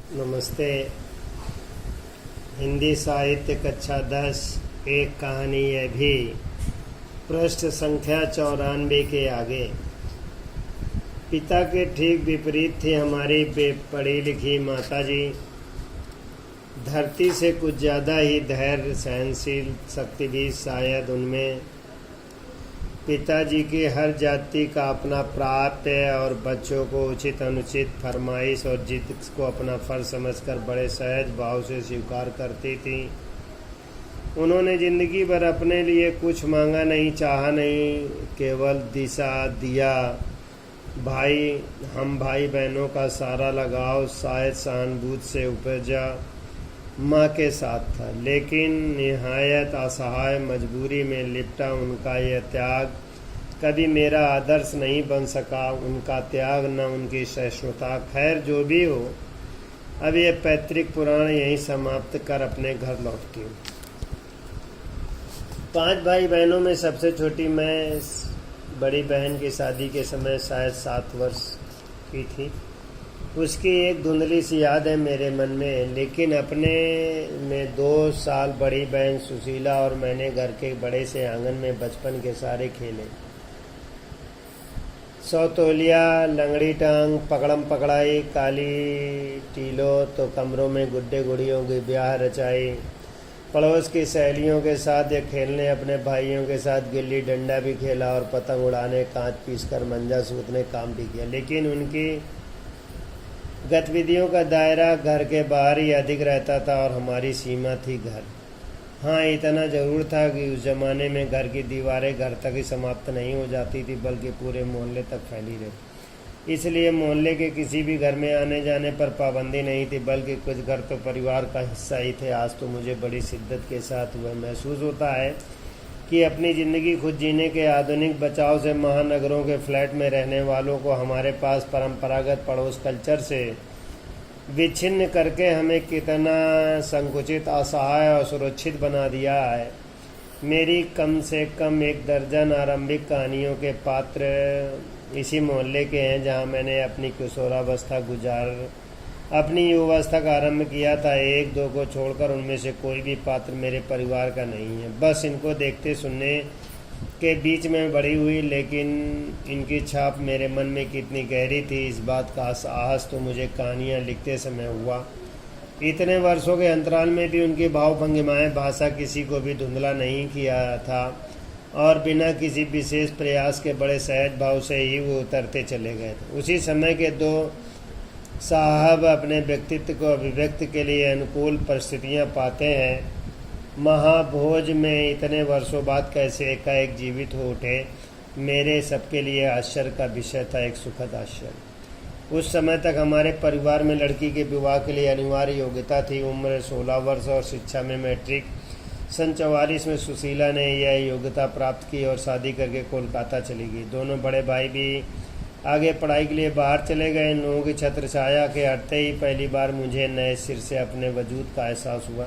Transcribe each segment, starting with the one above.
नमस्ते। हिंदी साहित्य कक्षा 10 एक कहानी है भी, पृष्ठ संख्या 94 के आगे। पिता के ठीक विपरीत थी हमारी पढ़ी लिखी माताजी। धरती से कुछ ज़्यादा ही धैर्य सहनशील शक्ति भी शायद उनमें। पिताजी की हर जाति का अपना प्राप्त है और बच्चों को उचित अनुचित फरमाइश और जिद को अपना फर्ज समझकर बड़े सहज भाव से स्वीकार करती थी। उन्होंने जिंदगी भर अपने लिए कुछ मांगा नहीं, चाहा नहीं, केवल दिशा दिया। हम भाई बहनों का सारा लगाव शायद सहानुभूति से उपजा माँ के साथ था, लेकिन निहायत असहाय मजबूरी में लिपटा उनका यह त्याग कभी मेरा आदर्श नहीं बन सका। उनका त्याग न उनकी सहिष्णुता। खैर जो भी हो, अब ये पैतृक पुराण यहीं समाप्त कर अपने घर लौटती हूँ। 5 भाई बहनों में सबसे छोटी मैं। बड़ी बहन की शादी के समय शायद 7 वर्ष की थी। उसकी एक धुंधली सी याद है मेरे मन में, लेकिन अपने में 2 साल बड़ी बहन सुशीला और मैंने घर के बड़े से आंगन में बचपन के सारे खेले। 100 तोलिया, लंगड़ी टांग, पकड़म पकड़ाई, काली टीलो, तो कमरों में गुड्डे गुड़ियों की ब्याह रचाई। पड़ोस की सहेलियों के साथ या खेलने अपने भाइयों के साथ गिल्ली डंडा भी खेला और पतंग उड़ाने, कांच पीसकर मंजा सूतने काम भी किया। लेकिन उनकी गतिविधियों का दायरा घर के बाहर ही अधिक रहता था और हमारी सीमा थी घर। हाँ, इतना ज़रूर था कि उस ज़माने में घर की दीवारें घर तक ही समाप्त नहीं हो जाती थी, बल्कि पूरे मोहल्ले तक फैली रही। इसलिए मोहल्ले के किसी भी घर में आने जाने पर पाबंदी नहीं थी, बल्कि कुछ घर तो परिवार का हिस्सा ही थे। आज तो मुझे बड़ी शिद्दत के साथ वह महसूस होता है कि अपनी ज़िंदगी खुद जीने के आधुनिक बचाव से महानगरों के फ्लैट में रहने वालों को हमारे पास परंपरागत पड़ोस कल्चर से विच्छिन्न करके हमें कितना संकुचित, असहाय और सुरक्षित बना दिया है। मेरी कम से कम 1 दर्जन आरंभिक कहानियों के पात्र इसी मोहल्ले के हैं जहां मैंने अपनी किशोरावस्था अपनी युवावस्था का आरंभ किया था। 1-2 को छोड़कर उनमें से कोई भी पात्र मेरे परिवार का नहीं है। बस इनको देखते सुनने के बीच में बड़ी हुई, लेकिन इनकी छाप मेरे मन में कितनी गहरी थी इस बात का साहस तो मुझे कहानियाँ लिखते समय हुआ। इतने वर्षों के अंतराल में भी उनकी भाव भंगिमाएँ भाषा किसी को भी धुंधला नहीं किया था और बिना किसी विशेष प्रयास के बड़े सहज भाव से ही वो उतरते चले गए थे। उसी समय के 2 साहब अपने व्यक्तित्व को अभिव्यक्त के लिए अनुकूल परिस्थितियाँ पाते हैं। महाभोज में इतने वर्षों बाद कैसे एकाएक जीवित हो उठे, मेरे सबके लिए आश्चर्य का विषय था, एक सुखद आश्चर्य। उस समय तक हमारे परिवार में लड़की के विवाह के लिए अनिवार्य योग्यता थी। उम्र 16 वर्ष और शिक्षा में मैट्रिक। सन 44 में सुशीला ने यह योग्यता प्राप्त की और शादी करके कोलकाता चली गई। दोनों बड़े भाई भी आगे पढ़ाई के लिए बाहर चले गए। इन लोगों की छत्र छाया के हटते ही पहली बार मुझे नए सिर से अपने वजूद का एहसास हुआ।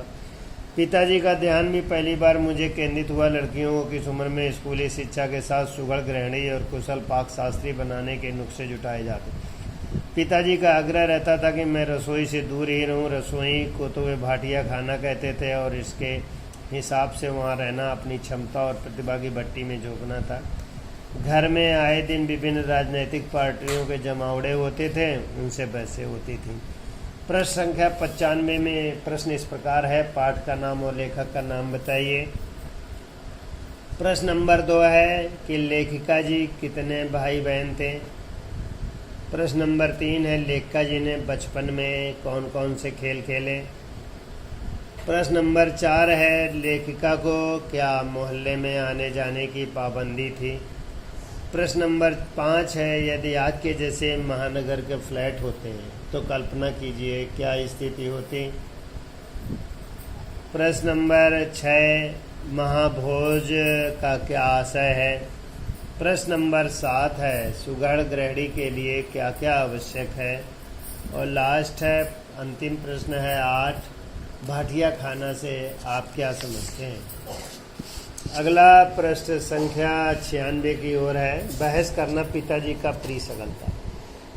पिताजी का ध्यान भी पहली बार मुझे केंद्रित हुआ। लड़कियों को किस उम्र में स्कूली शिक्षा के साथ सुघड़ गृहिणी और कुशल पाक शास्त्री बनाने के नुस्खे जुटाए जाते। पिताजी का आग्रह रहता था कि मैं रसोई से दूर ही रहूं। रसोई को तो वे भाटिया खाना कहते थे और इसके हिसाब से वहां रहना अपनी क्षमता और प्रतिभा की भट्टी में झोंकना था। घर में आए दिन विभिन्न राजनीतिक पार्टियों के जमावड़े होते थे, उनसे बहसें होती थीं। प्रश्न संख्या 95 में प्रश्न इस प्रकार है। पाठ का नाम और लेखक का नाम बताइए। प्रश्न नंबर 2 है कि लेखिका जी कितने भाई बहन थे। प्रश्न नंबर 3 है लेखिका जी ने बचपन में कौन कौन से खेल खेले। प्रश्न नंबर 4 है लेखिका को क्या मोहल्ले में आने जाने की पाबंदी थी। प्रश्न नंबर 5 है यदि आज के जैसे महानगर के फ्लैट होते हैं तो कल्पना कीजिए क्या स्थिति होती। प्रश्न नंबर 6 महाभोज का क्या आशय है। प्रश्न नंबर 7 है सुघड़ गृहिणी के लिए क्या क्या आवश्यक है। और लास्ट है अंतिम प्रश्न है 8 भाटिया खाना से आप क्या समझते हैं। अगला प्रश्न संख्या 96 की ओर है। बहस करना पिताजी का प्रिय सगल था।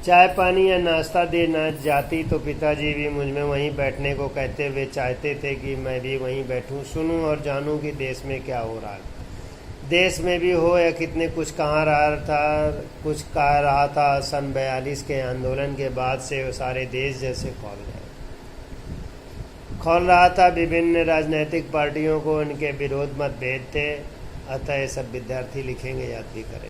चाय पानी या नाश्ता दे न जाती तो पिताजी भी मुझ में वहीं बैठने को कहते वे चाहते थे कि मैं भी वहीं बैठूं, सुनूं और जानूं कि देश में क्या हो रहा है। देश में भी हो या कितने कुछ कुछ कह रहा था। सन 42 के आंदोलन के बाद से वो सारे देश जैसे खोल रहा था। विभिन्न राजनीतिक पार्टियों को उनके विरोध मतभेद थे, अतः ये सब विद्यार्थी लिखेंगे, याद भी करें।